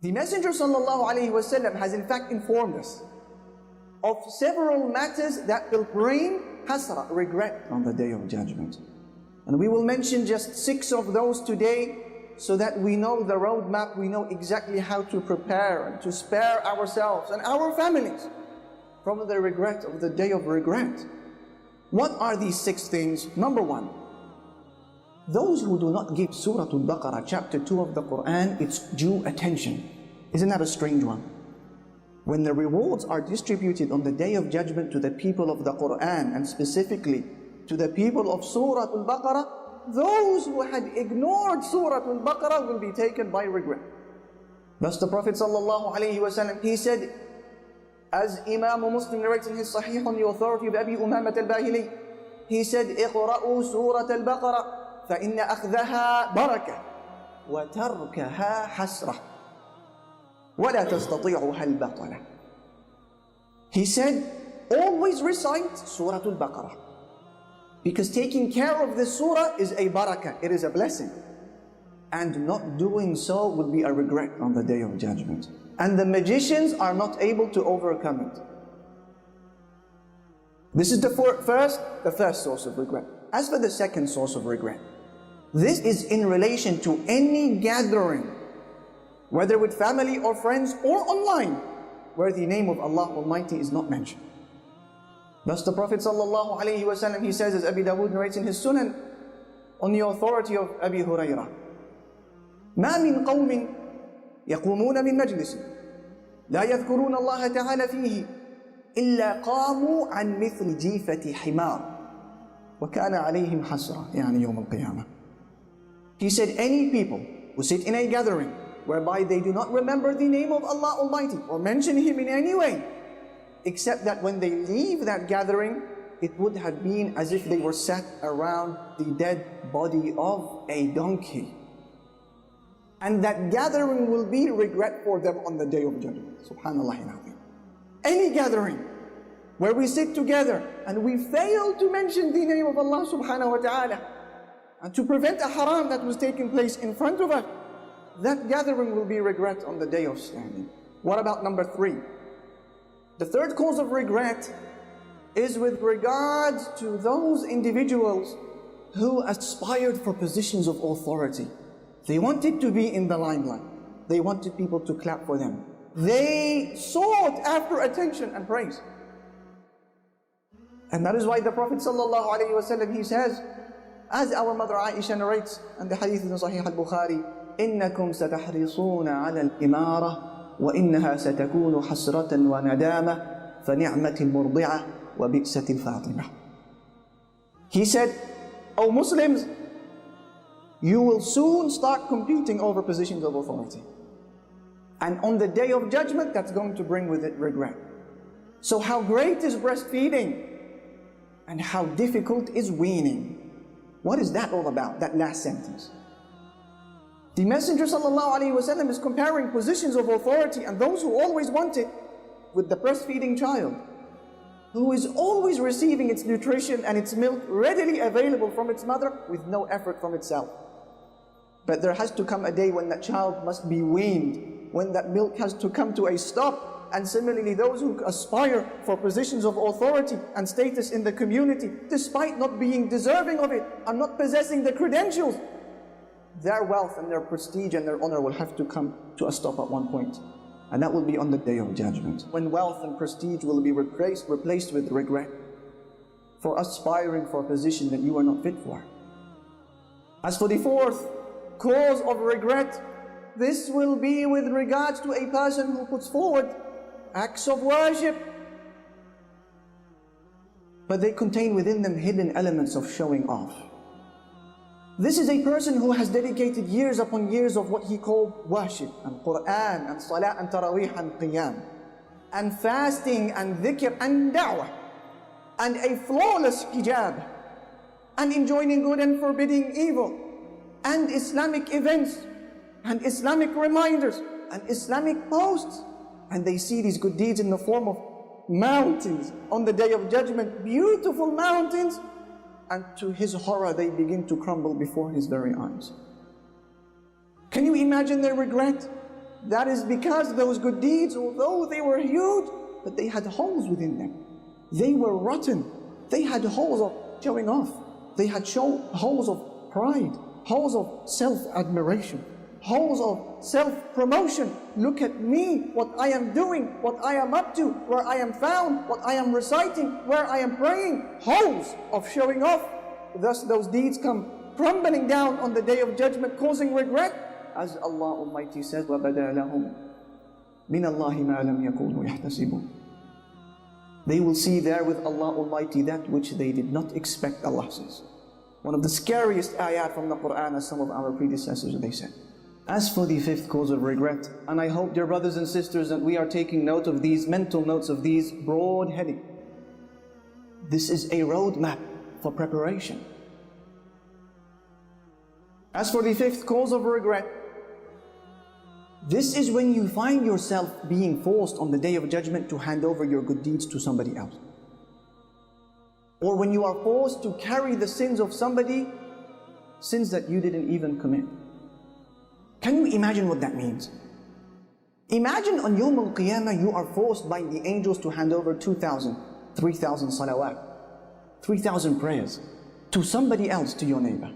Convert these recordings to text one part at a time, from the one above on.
The Messenger ﷺ has in fact informed us of several matters that will bring hasra, regret, on the Day of Judgment. And we will mention just 6 of those today so that we know the roadmap, we know exactly how to prepare and to spare ourselves and our families from the regret of the Day of Regret. What are these 6 things? Number 1, those who do not give Surah Al-Baqarah, chapter 2 of the Quran, its due attention. Isn't that a strange one? When the rewards are distributed on the Day of Judgment to the people of the Quran, and specifically to the people of Surah Al-Baqarah, those who had ignored Surah Al-Baqarah will be taken by regret. Thus the Prophet ﷺ, he said, as Imam Muslim narrates in his Sahih on the authority of Abi Umamat al-Bahili, he said, اقرأوا سورة البقرة فإن أخذها بركة وتركها حسرة ولا تستطيعها البطلة. He said, always recite Surah Al-Baqarah, because taking care of this surah is a barakah, it is a blessing. And not doing so will be a regret on the Day of Judgment. And the magicians are not able to overcome it. This is the first source of regret. As for the second source of regret, this is in relation to any gathering, whether with family or friends or online, where the name of Allah Almighty is not mentioned. Thus the Prophet ﷺ, he says, as Abi Dawood narrates in his Sunan, on the authority of Abi Hurairah, ما من قوم يقومون من مجلس لا يذكرون الله تعالى فيه إلا قاموا عن مثل جيفة حمار وكان عليهم حسرة يعني يوم القيامة. He said, any people who sit in a gathering whereby they do not remember the name of Allah Almighty or mention Him in any way, except that when they leave that gathering, it would have been as if they were sat around the dead body of a donkey. And that gathering will be regret for them on the Day of Judgment. Subhanallah al-Azim. Any gathering where we sit together and we fail to mention the name of Allah subhanahu wa ta'ala and to prevent a haram that was taking place in front of us, that gathering will be regret on the Day of Standing. What about number 3? The third cause of regret is with regards to those individuals who aspired for positions of authority. They wanted to be in the limelight. They wanted people to clap for them. They sought after attention and praise. And that is why the Prophet ﷺ, he says, as our mother Aisha narrates, and the hadith in Sahih al-Bukhari, إِنَّكُمْ سَتَحْرِصُونَ عَلَى الْإِمَارَةِ وَإِنَّهَا سَتَكُونُ حَسْرَةً وَنَدَامَةً فَنِعْمَةِ الْمُرْضِعَةِ وَبِئْسَةِ الْفَاطِمَةِ. He said, O Muslims, you will soon start competing over positions of authority. And on the Day of Judgment, that's going to bring with it regret. So how great is breastfeeding? And how difficult is weaning? What is that all about, that last sentence? The Messenger ﷺ is comparing positions of authority and those who always want it with the breastfeeding child, who is always receiving its nutrition and its milk readily available from its mother with no effort from itself. But there has to come a day when that child must be weaned, when that milk has to come to a stop. And similarly, those who aspire for positions of authority and status in the community, despite not being deserving of it and not possessing the credentials, their wealth and their prestige and their honor will have to come to a stop at one point. And that will be on the Day of Judgment, when wealth and prestige will be replaced with regret for aspiring for a position that you are not fit for. As for the fourth cause of regret, this will be with regards to a person who puts forward acts of worship, but they contain within them hidden elements of showing off. This is a person who has dedicated years upon years of what he called worship, and Quran, and Salah, and Taraweeh, and Qiyam, and fasting, and dhikr, and da'wah, and a flawless hijab, and enjoining good and forbidding evil, and Islamic events, and Islamic reminders, and Islamic posts. And they see these good deeds in the form of mountains on the Day of Judgment, beautiful mountains, and to his horror they begin to crumble before his very eyes. Can you imagine their regret? That is because those good deeds, although they were huge, but they had holes within them. They were rotten. They had holes of showing off. They had holes of pride, holes of self-admiration, holes of self-promotion. Look at me, what I am doing, what I am up to, where I am found, what I am reciting, where I am praying. Holes of showing off. Thus those deeds come crumbling down on the Day of Judgment, causing regret. As Allah Almighty says, وَبَدَى لَهُمْ مِنَ اللَّهِ مَا لَمْ يَكُونُوا يَحْتَسِبُونَ. They will see there with Allah Almighty that which they did not expect, Allah says. One of the scariest ayat from the Quran, as some of our predecessors, they said. As for the fifth cause of regret, and I hope, dear brothers and sisters, that we are taking note of these, mental notes of these broad heading. This is a roadmap for preparation. As for the fifth cause of regret, this is when you find yourself being forced on the Day of Judgment to hand over your good deeds to somebody else. Or when you are forced to carry the sins of somebody, sins that you didn't even commit. Can you imagine what that means? Imagine on Yawm al-Qiyamah you are forced by the angels to hand over 2,000, 3,000 salawat, 3,000 prayers to somebody else, to your neighbor.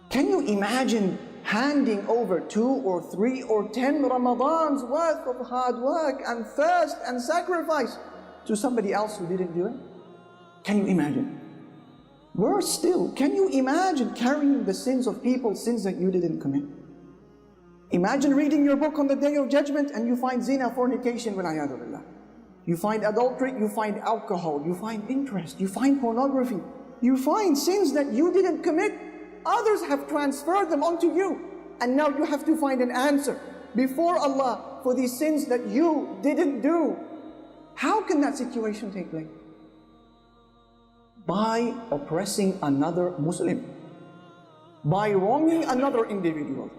Can you imagine handing over 2 or 3 or 10 Ramadans worth of hard work and thirst and sacrifice to somebody else who didn't do it? Can you imagine? Worse still, can you imagine carrying the sins of people, sins that you didn't commit? Imagine reading your book on the Day of Judgment and you find zina, fornication, وَالْعِيَاذُ بِاللَّهِ. You find adultery, you find alcohol, you find interest, you find pornography, you find sins that you didn't commit. Others have transferred them onto you, and now you have to find an answer before Allah for these sins that you didn't do. How can that situation take place? By oppressing another Muslim, by wronging another individual.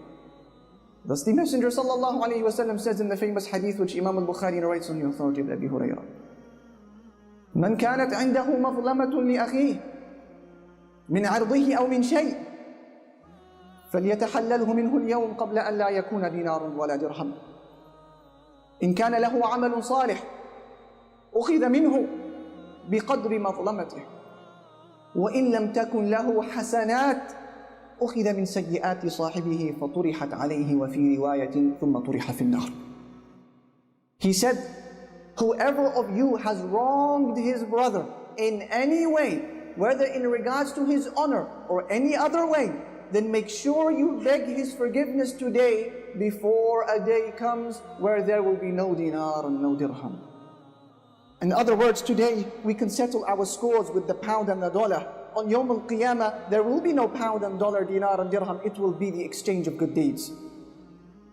Thus the Messenger ﷺ says in the famous hadith which Imam al-Bukhari narrates on the authority of Abi Hurairah, من كانت عنده مظلمة لأخيه من عرضه أو من شيء فليتحلله منه اليوم قبل أن لا يكون دينار ولا درهم. إن كان له عمل صالح أخذ منه بقدر مظلمته، وإن لم تكن له حسنات أخذ من سيئات صاحبه فطرحت عليه وفي رواية ثم طرح في النار. He said, whoever of you has wronged his brother in any way, whether in regards to his honor or any other way, then make sure you beg his forgiveness today before a day comes where there will be no dinar and no dirham. In other words, today we can settle our scores with the pound and the dollar. On Yawm al-Qiyamah, there will be no pound and dollar, dinar and dirham. It will be the exchange of good deeds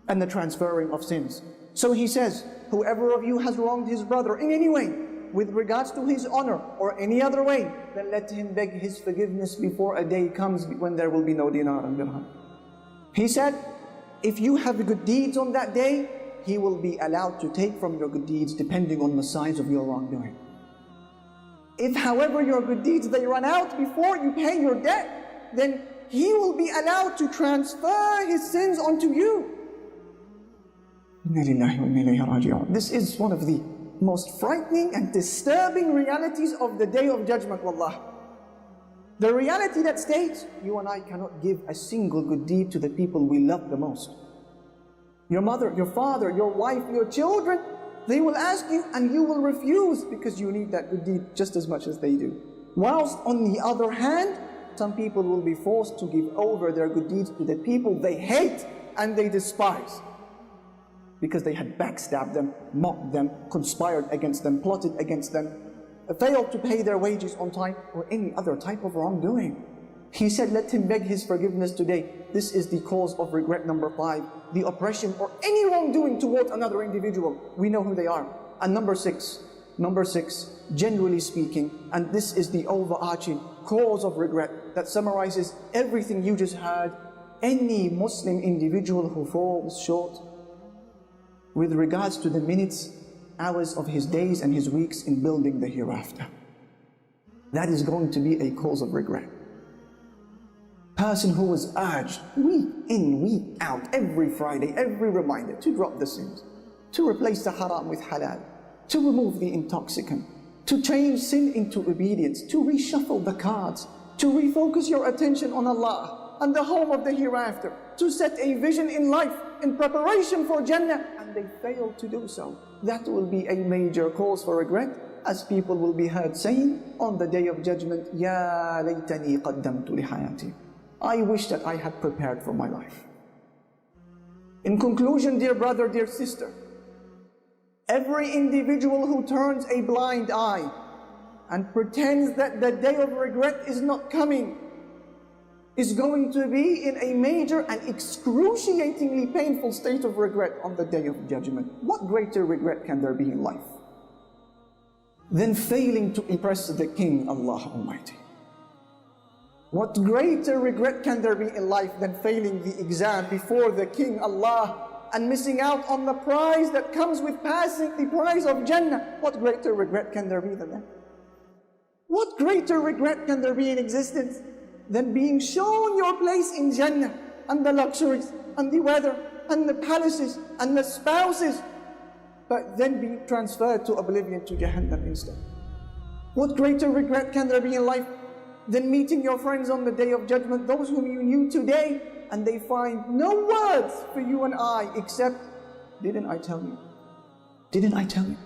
and the transferring of sins. So he says, whoever of you has wronged his brother in any way, with regards to his honor or any other way, then let him beg his forgiveness before a day comes when there will be no dinar and dirham. He said, if you have good deeds on that day, he will be allowed to take from your good deeds depending on the size of your wrongdoing. If however your good deeds, they run out before you pay your debt, then he will be allowed to transfer his sins onto you. This is one of the most frightening and disturbing realities of the Day of Judgment, wallah. The reality that states, you and I cannot give a single good deed to the people we love the most. Your mother, your father, your wife, your children, they will ask you and you will refuse because you need that good deed just as much as they do. Whilst on the other hand, some people will be forced to give over their good deeds to the people they hate and they despise, because they had backstabbed them, mocked them, conspired against them, plotted against them, failed to pay their wages on time, or any other type of wrongdoing. He said, let him beg his forgiveness today. This is the cause of regret number 5, the oppression or any wrongdoing towards another individual. We know who they are. And number six, generally speaking, and this is the overarching cause of regret that summarizes everything you just heard, any Muslim individual who falls short with regards to the minutes, hours of his days and his weeks in building the hereafter. That is going to be a cause of regret. Person who was urged week in, week out, every Friday, every reminder to drop the sins, to replace the haram with halal, to remove the intoxicant, to change sin into obedience, to reshuffle the cards, to refocus your attention on Allah and the home of the hereafter, to set a vision in life in preparation for Jannah, and they failed to do so. That will be a major cause for regret, as people will be heard saying on the Day of Judgment, Ya laytani qaddamtu li hayati. I wish that I had prepared for my life. In conclusion, dear brother, dear sister, every individual who turns a blind eye and pretends that the day of regret is not coming is going to be in a major and excruciatingly painful state of regret on the Day of Judgment. What greater regret can there be in life than failing to impress the King, Allah Almighty? What greater regret can there be in life than failing the exam before the King, Allah, and missing out on the prize that comes with passing the prize of Jannah? What greater regret can there be than that? What greater regret can there be in existence than being shown your place in Jannah and the luxuries and the weather and the palaces and the spouses, but then being transferred to oblivion, to Jahannam instead? What greater regret can there be in life than meeting your friends on the Day of Judgment, those whom you knew today, and they find no words for you and I except, didn't I tell you? Didn't I tell you?